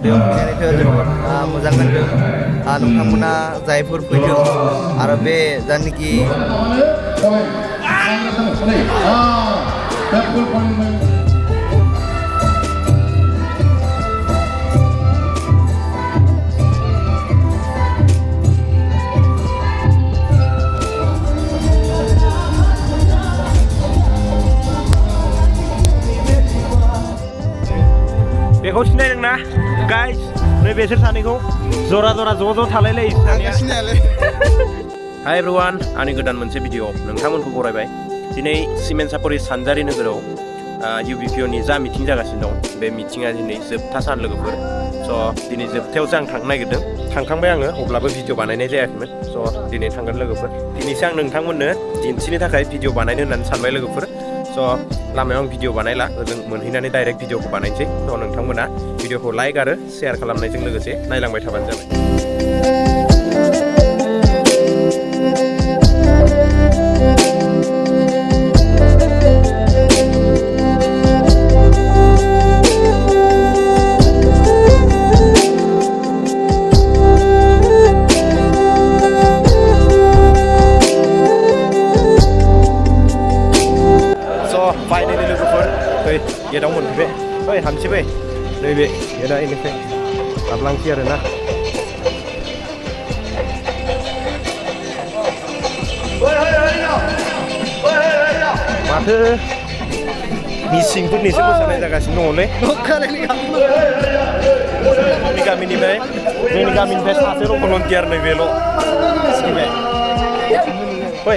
बेयाव फैनानैथ' जोबोद मोजां नांदों नोंथांमोना जायफोर फैदों आरो बे जायनाखि बेखौ सिनाय नोंना गाइस नै बेसोर सानैखौ जरा जरा ज' थालायलायो हाय एभ्रिवान आंनि गोदान मोनसे भिडिअ नोंथांमोनखौ बरायबाय दिनै सिमेन्ट सापरि सानजारि नोगोराव UBPOनि जा मिटिं जागासिनो दं बे मिटिङा दिनै जोबथा सान लोगोफोर स' दिनै जोबथायावसो आं थांनो नागिरदों थांखांबाय आङो अब्लाबो भिडिअ बानायनाय जायाखैमोन स' दिनै थांगोन लोगोफोर दिनैसो आं नोंथांमोननो दिन्थिनो थाखाय भिडिअ बानायनो होननानै सानबाय लोगोफोर स' लामायाव आं भिडिअ बानायला ओजों मोनहैनानै डाइरेक्ट भिडिअखौ बानायनोसै स' नोंथांमोना भिडिअखौ लाइक आरो शेयार खालामनायजों लोगोसे नायलांबाय थाबानो जाबाय फाइनालि लोगोफोर ओइ गेटआव मोनफैबाय ओइ हामसिबाय नैबे गेटआ इनिफ्राय हाबलांसै आरोना माथो मिसिंफोरनिसो मोसानाय जागासिनो दङलै जोंनि गामिनिफ्राय सासे भलन्टियार नैबेल' सिनायबाय फै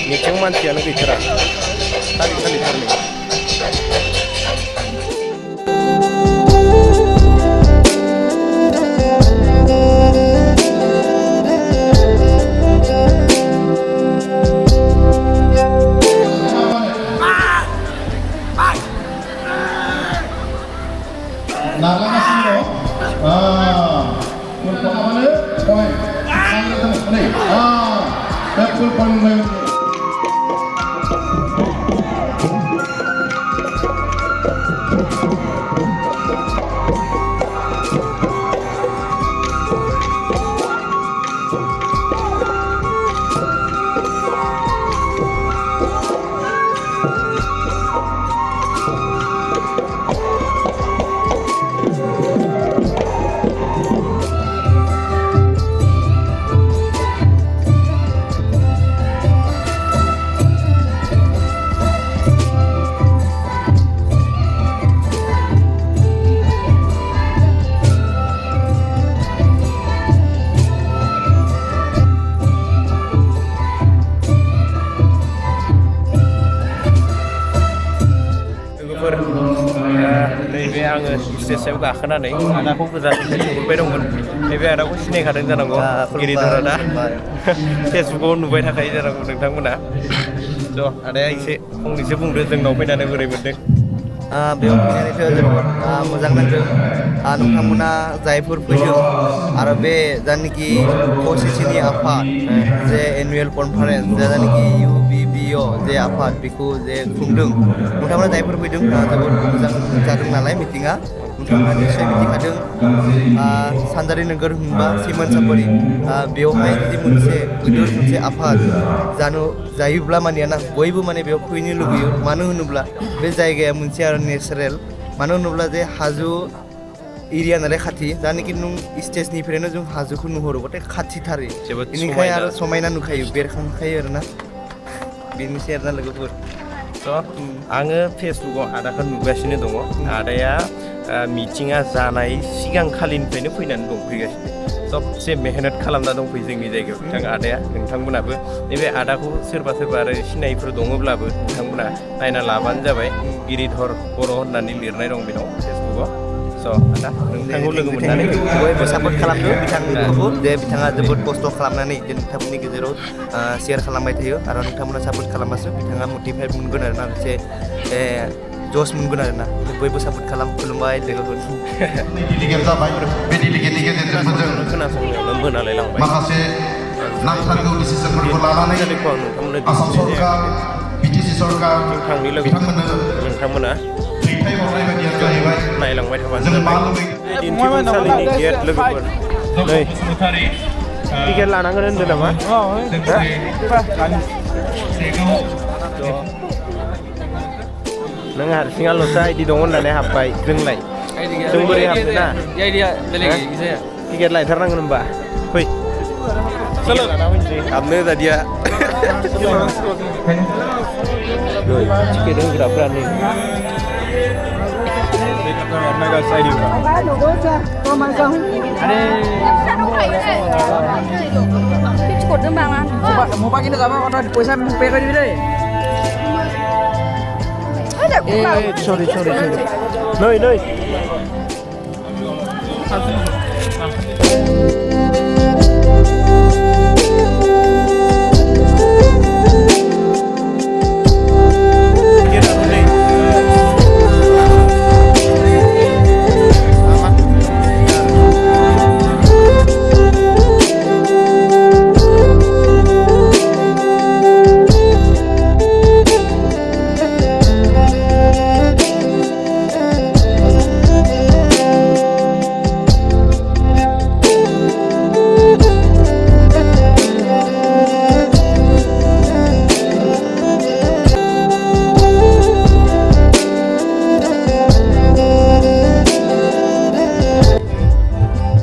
मिथिं मानसियानो गैथारा खालि थारनै नैबे आङो स्टेजआव गाखोनानै आदाखौ गोजाननिफ्राय नुहुरबाय दंमोन नैबे आदाखौ सिनायखादों जानांगौ गिरिधर आदा फेसबुकाव नुबाय थाखायो जानांगौ नोंथांमोना स' आदाया एसे फंनैसो बुंदो जोंनाव फैनानै बोरै मोनदों बेयाव फैनानैथ' जोबोद मोजां नांदों नोंथांमोना जायफोर फैदों आरो बे जायनाखि खौसेथिनि आफाद जे एनुवेल कनफारेन्स जायनाखि UBPO जे आफाद बेखौ जे खुंदों नोंथांमोना जायफोर फैदों जोबोद मोजां जादों नालाय मिटिङा नोंथांमोना निश्चय मिथिखादों सानजारि नोगोर होनबा सिमेन्ट सापरि बेवहाय जुदि मोनसे गिदिर मोनसे आफाद जायोब्ला मानियाना बयबो माने बेयाव फैनो लुबैयो मानो होनोब्ला बे जायगाया मोनसे आरो नेचारेल मानो होनोब्ला जे हाजो एरिया नालाय खाथि जानाखि नों स्टेजनिफ्रायनो जों हाजोखौ नुहुरोबाथाय खाथिथारै बेनिखाय आरो समायना नुखायो बेरखांखायो आरोना बेनोसै आरोना लोगोफोर स' आङो फेसबुकाव आदाखौ नुगासिनो दङ आदाया मिटिङा जानाय सिगांखालिनिफ्रायनो फैनानै दंफैगासिनो सबसे मेहनत खालामना दंफैयो जोंनि जायगायाव बिथां आदाया नोंथांमोनाबो नैबे आदाखौ सोरबा आरो सिनायिफोर दङब्लाबो नोंथांमोना नायना लाबानो जाबाय गिरिधर बर' होननानै लिरनाय दं बेनाव फेसबुकाव स' स' आदा नोंथांखौ लोगो मोननानै बयबो सापर्ट खालामदो बिथांखौबो जे बिथाङा जोबोद खस्थ' खालामनानै जे नोंथांमोननि गेजेराव शेयार खालामबाय थायो आरो नोंथांमोना सापर्ट खालामबासो बिथाङा मटिभेट मोनगोन आरोना मोनसे जस मोनगोन आरोना बयबो सापर्ट खालाम खुलुमबाय लोगोफोर डेलिगेट जाबाय बे डेलिगेटनि गेजेरजोंबो जों खोनासंनायावनो मोनालायलांबाय माखासे नांथारगौ डिसिसनफोरखौ लानानै जायखौ आं नोंथांमोननो आसाम सरकार बिटिसि सरकार थांनि लोगो नोंथांमोना दैथायहरनाय बायदियानो जाहैबाय नायलांबाय थाबानो जों मा जाबाय लुबैयो दिन्थिफुंसालिनि गेट लोगोफोर नै टिकेट लानांगोन होनदों नामा नों हारसिङाल'सो आइडि दं होननानै हाबबाय जोंलाय जों बोरै हाबदों ना टिकेट लायथारनांगोन होनबा फै हाबनो दादिया टिकेट होग्राफ्रा नै মোবাইল কিনে যাব পইচা পে' কৰি দিবি দেই sorry नै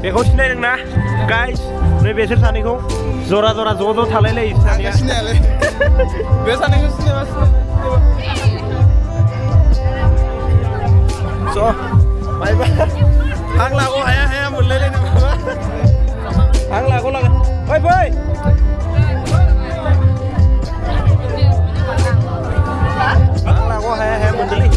बेखौ सिनायदों ना गाइस नै बेसोर सानैखौ जरा ज' थालायलायो सानैया सिनायालै बे सानैखौ सिनायाबा स' मायबा हां लागौ हाया मोनलायलायनो माबा हां लागौ फै हां लागौ हाया मोनदोंलै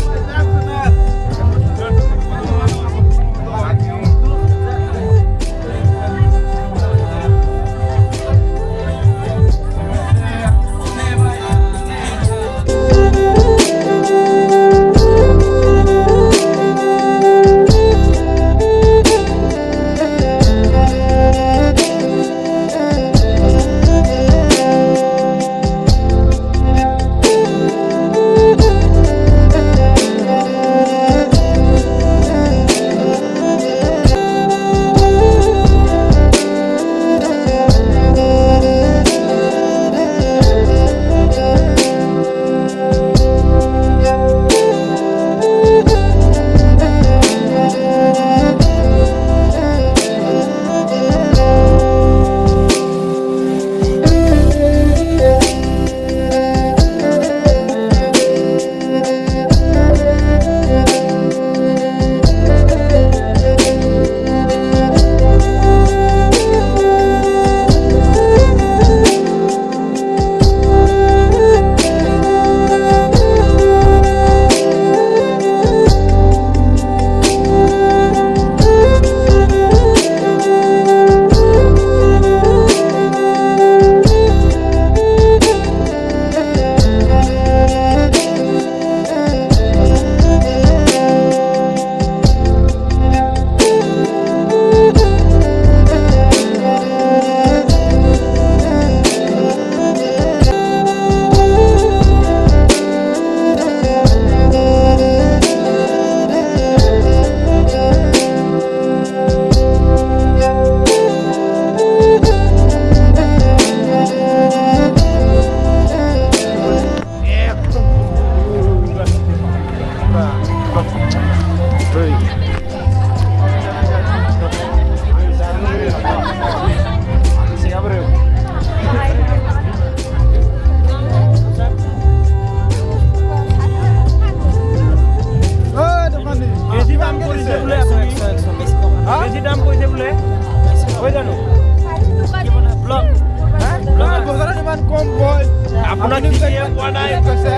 আপোনাক চিনিয়ে পোৱা নাই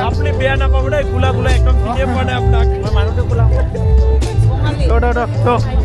আপুনি বেয়া নাপাব দেই গোলা গোলা একদম চিনিয়ে পোৱা নাই আপোনাক মই মানুহটো গোলা Tuh.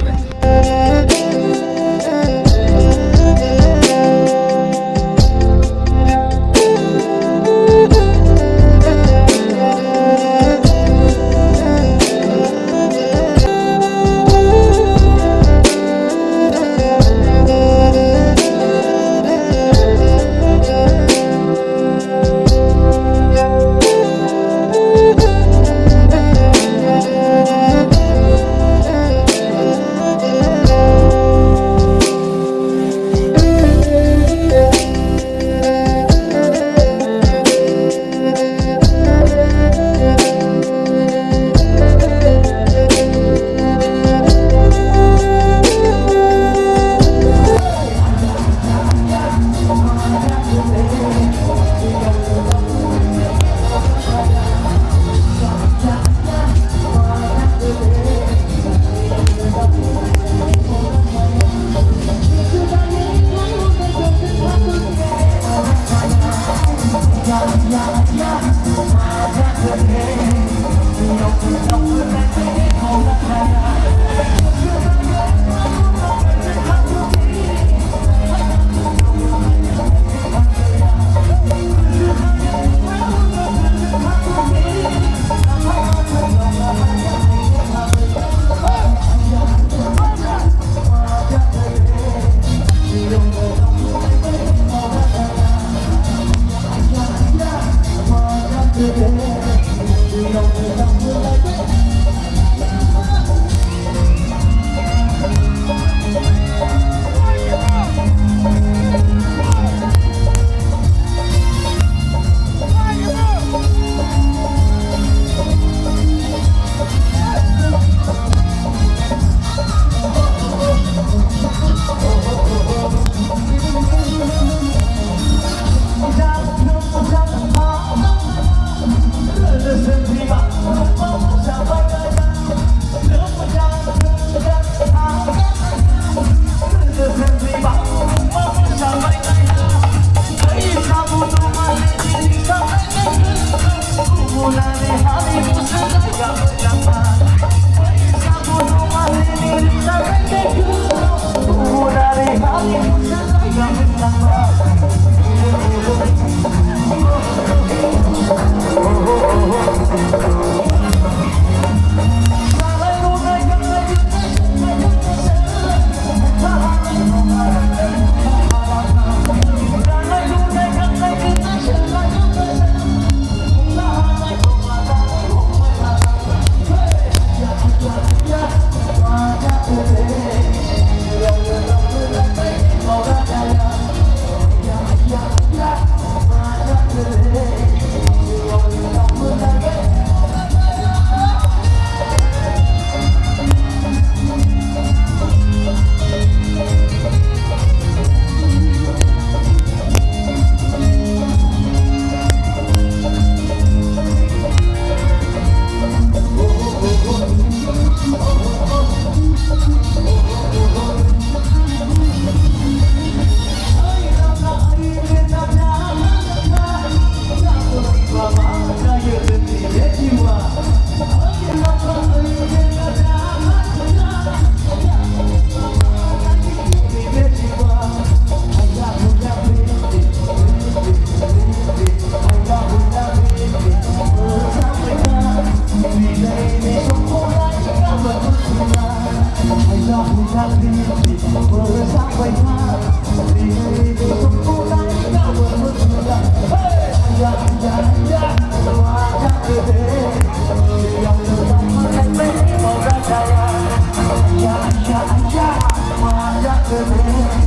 Yeah.